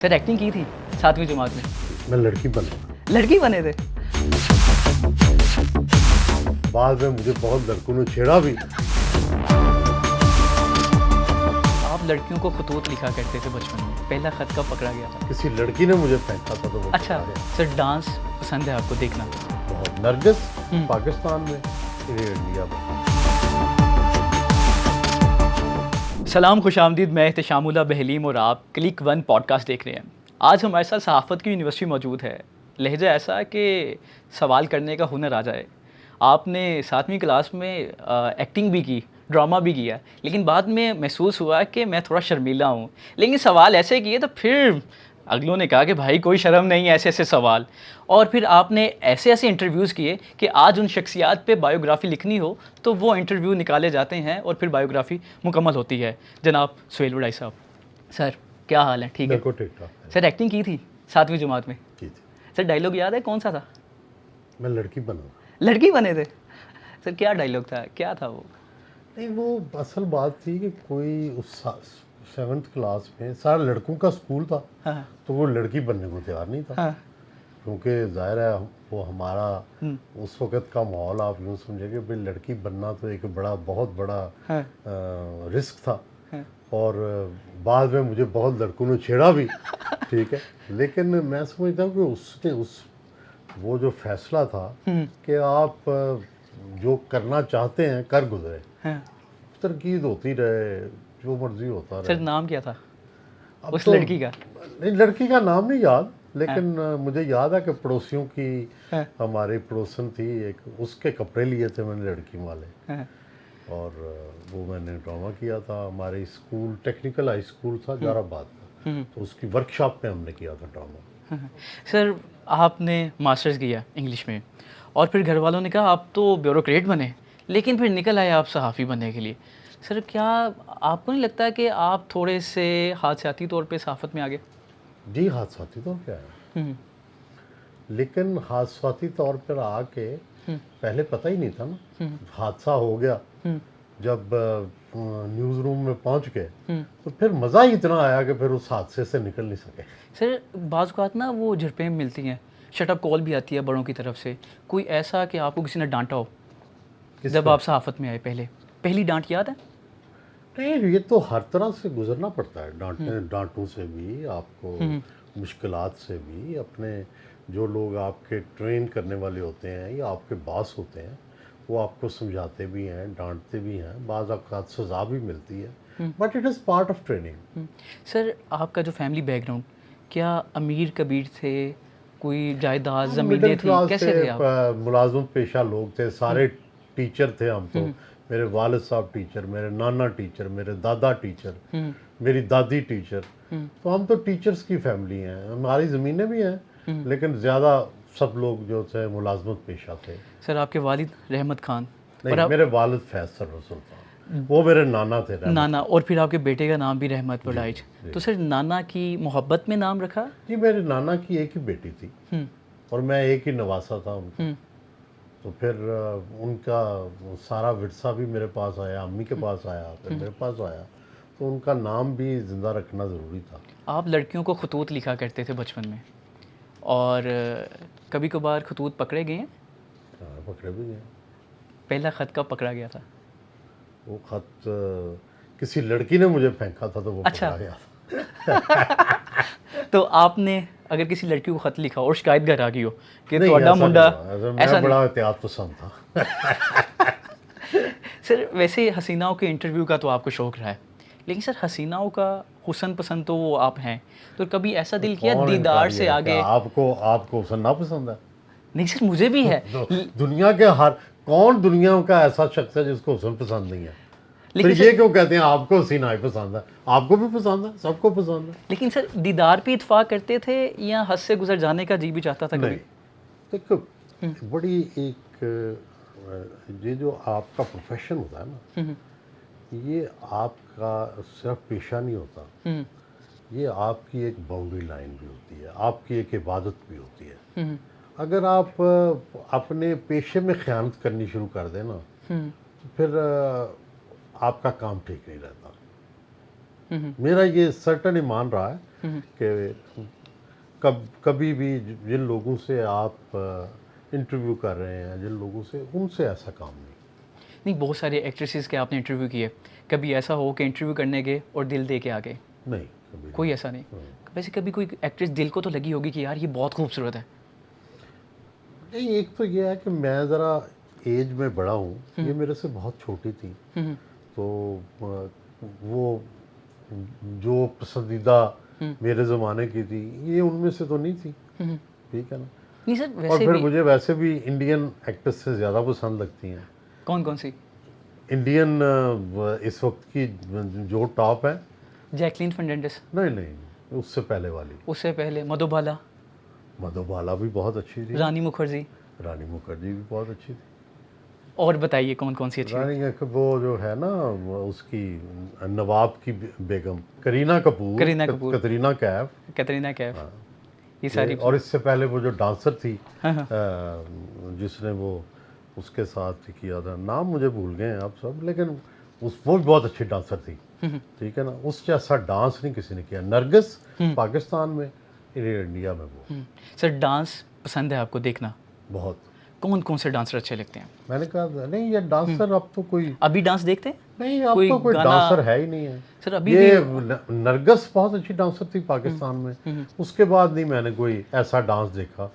Sir acting की थी 7वीं जमात में। मैं लड़की बना। लड़की बने थे। बाद में मुझे बहुत लड़कों ने छेड़ा भी। आप लड़कियों को खतूत लिखा करते थे बचपन में, पहला खत कब पकड़ा गया था? किसी लड़की ने मुझे फेंका था तो वो अच्छा पकड़ा गया। सर, डांस पसंद है आपको देखना? बहुत। नरगिस पाकिस्तान में, ये इंडिया में। सलाम, खुशामदीद। मैं एहतशामुल्लाह बहलीम और आप क्लिक वन पॉडकास्ट देख रहे हैं। आज हमारे साथ सहाफ़त की यूनिवर्सिटी मौजूद है। लहजा ऐसा कि सवाल करने का हुनर आ जाए। आपने 7वीं क्लास में एक्टिंग भी की, ड्रामा भी किया, लेकिन बाद में महसूस हुआ कि मैं थोड़ा शर्मीला हूँ। लेकिन सवाल ऐसे किए तो फिर अगलों ने कहा कि भाई कोई शर्म नहीं है ऐसे ऐसे सवाल। और फिर आपने ऐसे ऐसे इंटरव्यूज़ किए कि आज उन शख्सियात पे बायोग्राफ़ी लिखनी हो तो वो इंटरव्यू निकाले जाते हैं और फिर बायोग्राफ़ी मुकम्मल होती है। जनाब सुहेल वड़ाई साहब, सर क्या हाल है? ठीक है बिल्कुल ठीक ठाक है। सर। एक्टिंग की थी 7वीं जमात में। की थी। सर डायलॉग याद है कौन सा था? मैं लड़की बना। लड़की बने थे। सर क्या डायलॉग था, क्या था वो? नहीं, वो असल बात थी कि कोई उस 7th क्लास में सारा लड़कों का स्कूल था। हाँ तो वो लड़की बनने को तैयार नहीं था। हाँ। क्योंकि जाहिर है वो हमारा उस वक़्त का माहौल आप यूँ समझे कि भाई लड़की बनना तो एक बहुत बड़ा हाँ रिस्क था। हाँ। और बाद में मुझे बहुत लड़कों ने छेड़ा भी। ठीक है, लेकिन मैं समझता हूँ कि वो जो फैसला था कि आप जो करना चाहते हैं कर गुजरे, हाँ। तरकीद होती रहे, जो मर्जी होता सर रहे। नाम क्या था अब उस तो लड़की का? नहीं, लड़की का नाम नहीं याद, लेकिन मुझे याद है कि पड़ोसियों की, हाँ हमारी पड़ोसन थी एक, उसके कपड़े लिए थे मैंने लड़की वाले। हाँ। और वो मैंने ड्रामा किया था। हमारे स्कूल टेक्निकल हाई स्कूल था जाराबाद में, तो उसकी वर्कशॉप में हमने किया था ड्रामा। हाँ। सर आपने मास्टर्स किया इंग्लिश में और फिर घर वालों ने कहा आप तो ब्यूरोक्रेट बने, लेकिन फिर निकल आए आप सहाफ़ी बनने के लिए। सर क्या आपको नहीं लगता कि आप थोड़े से हादसाती तौर पे सहाफ़त में आ गए? जी, हादसाती तौर पे आया, लेकिन हादसाती तौर पर आके पहले पता ही नहीं था ना। हादसा हो गया जब न्यूज़ रूम में पहुंच गए, तो फिर मज़ा ही इतना आया कि फिर उस हादसे से निकल नहीं सके। सर बाज़ औक़ात ना वो झड़पें मिलती हैं, शटअप कॉल भी आती है बड़ों की तरफ से। कोई ऐसा कि आपको किसी ने डांटा हो जब आप सहाफ़त में आए? पहली डांट याद है? नहीं, ये तो हर तरह से गुजरना पड़ता है, डांटों से भी, आपको मुश्किलात से भी। अपने जो लोग आपके ट्रेन करने वाले होते हैं या आपके बॉस होते हैं, वो आपको समझाते भी हैं, डांटते भी हैं, बाज़ औक़ात सज़ा भी मिलती है, but it is part of training. Sir आपका जो फैमिली बैकग्राउंड, क्या अमीर कबीर थे? कोई जायदाद हम ज़मीनें मिडिल थी? क्लास कैसे थे आप? मुलाजिम पेशा लोग थे, सारे टीचर थे हम तो। मेरे वालिद साहब टीचर, मेरे नाना टीचर, मेरे दादा टीचर, मेरी दादी टीचर। तो हम तो टीचर्स की फैमिली हैं। हमारी ज़मीनें भी हैं, लेकिन ज़्यादा सब लोग जो थे मुलाजमत पेशा थे। सर आपके वालिद रहमत खान नहीं, और आप मेरे वालिद फैसल रसूल था, वो मेरे नाना थे रहमत। नाना, और फिर आपके बेटे का नाम भी रहमत वड़ाइच। तो सर नाना की मोहब्बत में नाम रखा? जी, मेरे नाना की एक ही बेटी थी और मैं एक ही नवासा था उनका। तो फिर उनका सारा विरसा भी मेरे पास आया, अम्मी के पास आया, फिर मेरे पास आया। तो उनका नाम भी ज़िंदा रखना ज़रूरी था। आप लड़कियों को खतूत लिखा करते थे बचपन में, और कभी कभार खतूत पकड़े गए हैं? हाँ, पकड़े भी गए। पहला ख़त कब पकड़ा गया था? वो ख़त किसी लड़की ने मुझे फेंका था तो वो अच्छा। पकड़ा गया था। तो आपने अगर किसी लड़की को ख़त लिखा और शिकायत घर आ गई हो कि नहीं, ਤੁਹਾਡਾ ऐसा मुंडा नहीं हुआ। ऐसा मैं बड़ा नहीं? एहतियात पसंद था। सर वैसे हसीनाओं के इंटरव्यू का तो आपको शौक़ रहा है, लेकिन सर हसीनाओं का हुस्न पसंद तो वो आप हैं, तो कभी ऐसा दिल किया कौन दीदार इनकारी से है? आगे? क्या आपको हुस्न ना पसंद है? नहीं सर मुझे भी है। तो दुनिया के कौन दुनिया का ऐसा शख्स है जिसको हुस्न पसंद नहीं है? फिर लेकिन ये सर, क्यों कहते हैं आपको हसीना ही पसंद है? आपको भी पसंद है, सबको पसंद है। लेकिन सर दीदार पे इत्फाक करते थे या हद से गुजर जाने का जी भी चाहता था नहीं, कभी? देखो, बड़ी एक ये जो आपका प्रोफेशन होता है ना, ये आपका सिर्फ पेशा नहीं होता, ये आपकी एक बाउंड्री लाइन भी होती है, आपकी एक इबादत भी होती है। अगर आप अपने पेशे में ख़यानत करनी शुरू कर दें ना, तो फिर आपका काम ठीक नहीं रहता। मेरा ये सर्टन ईमान रहा है कि कभी भी जिन लोगों से आप इंटरव्यू कर रहे हैं, जिन लोगों से, उनसे ऐसा काम नहीं, बहुत सारे एक्ट्रेसेस के आपने इंटरव्यू किए, कभी ऐसा हो कि इंटरव्यू करने गए और दिल दे के आ गए? नहीं, कभी कोई ऐसा नहीं? वैसे कभी कोई एक्ट्रेस दिल को तो लगी होगी कि यार ये बहुत खूबसूरत है? नहीं। एक तो ये है कि मैं ज़रा एज में बड़ा हूँ, ये मेरे से बहुत छोटी थी, तो वो जो पसंदीदा मेरे ज़माने की थी, ये उनमें से तो नहीं थी, ठीक है ना। नहीं सर, और वैसे फिर भी मुझे वैसे भी इंडियन एक्ट्रेस से ज़्यादा पसंद लगती हैं। कौन कौन सी? इंडियन इस वक्त की जो टॉप है। जैकलीन फर्नांडिस? नहीं नहीं, उससे पहले वाली उससे पहले मधुबाला? मधुबाला भी बहुत अच्छी थी। रानी मुखर्जी? रानी मुखर्जी भी बहुत अच्छी थी। और बताइए कौन कौन सी अच्छी थी? रानी वो जो है ना, वो उसकी नवाब की बेगम करीना कपूर, करीना कपूर। कतरीना कैफ, कैटरीना कैफ। हाँ। ये सारी और इससे पहले वो जो डांसर थी, हाँ हाँ। जिसने वो उसके साथ किया था, नाम मुझे भूल गए हैं आप सब, लेकिन वो भी बहुत अच्छी डांसर थी, ठीक है ना। उस जैसा डांस नहीं किसी ने किया। नरगिस पाकिस्तान में, इंडिया में वो सर डांस पसंद है आपको देखना? बहुत। कौन कौन से डांसर अच्छे लगते हैं? मैंने कहा नहीं, ये डांसर अब तो कोई अभी डांस देखते हैं? नहीं, अब कोई तो कोई गाना- डांसर है ही नहीं है। सर अभी ये भी नरगिस बहुत अच्छी डांसर थी पाकिस्तान में, उसके बाद नहीं मैंने कोई ऐसा डांस देखा